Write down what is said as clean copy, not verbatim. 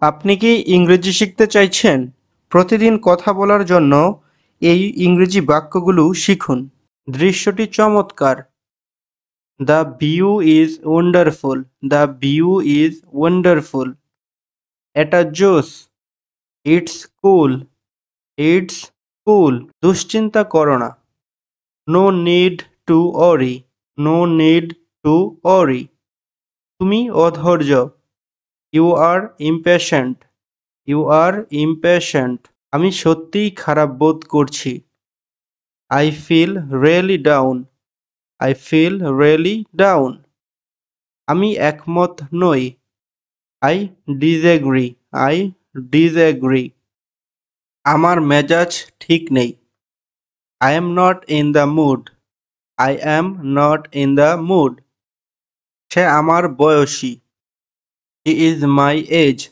আপনি কি ইংরেজি শিখতে চাইছেন? প্রতিদিন কথা বলার জন্য এই ইংরেজি বাক্যগুলো শিখুন। দৃশ্যটি চমৎকার। The view is wonderful. The view is wonderful. এটা জোস। It's cool. It's cool. দুশ্চিন্তা করো না। No need to worry. No need to worry. তুমি অধৈর্য। You are impatient. You are impatient. আমি সত্যিই খারাপ বোধ করছি। I feel really down. I feel really down. আমি একমত নই। I disagree. I disagree. আমার মেজাজ ঠিক নেই। I am not in the mood. I am not in the mood. সে আমার বয়সী। He is my age.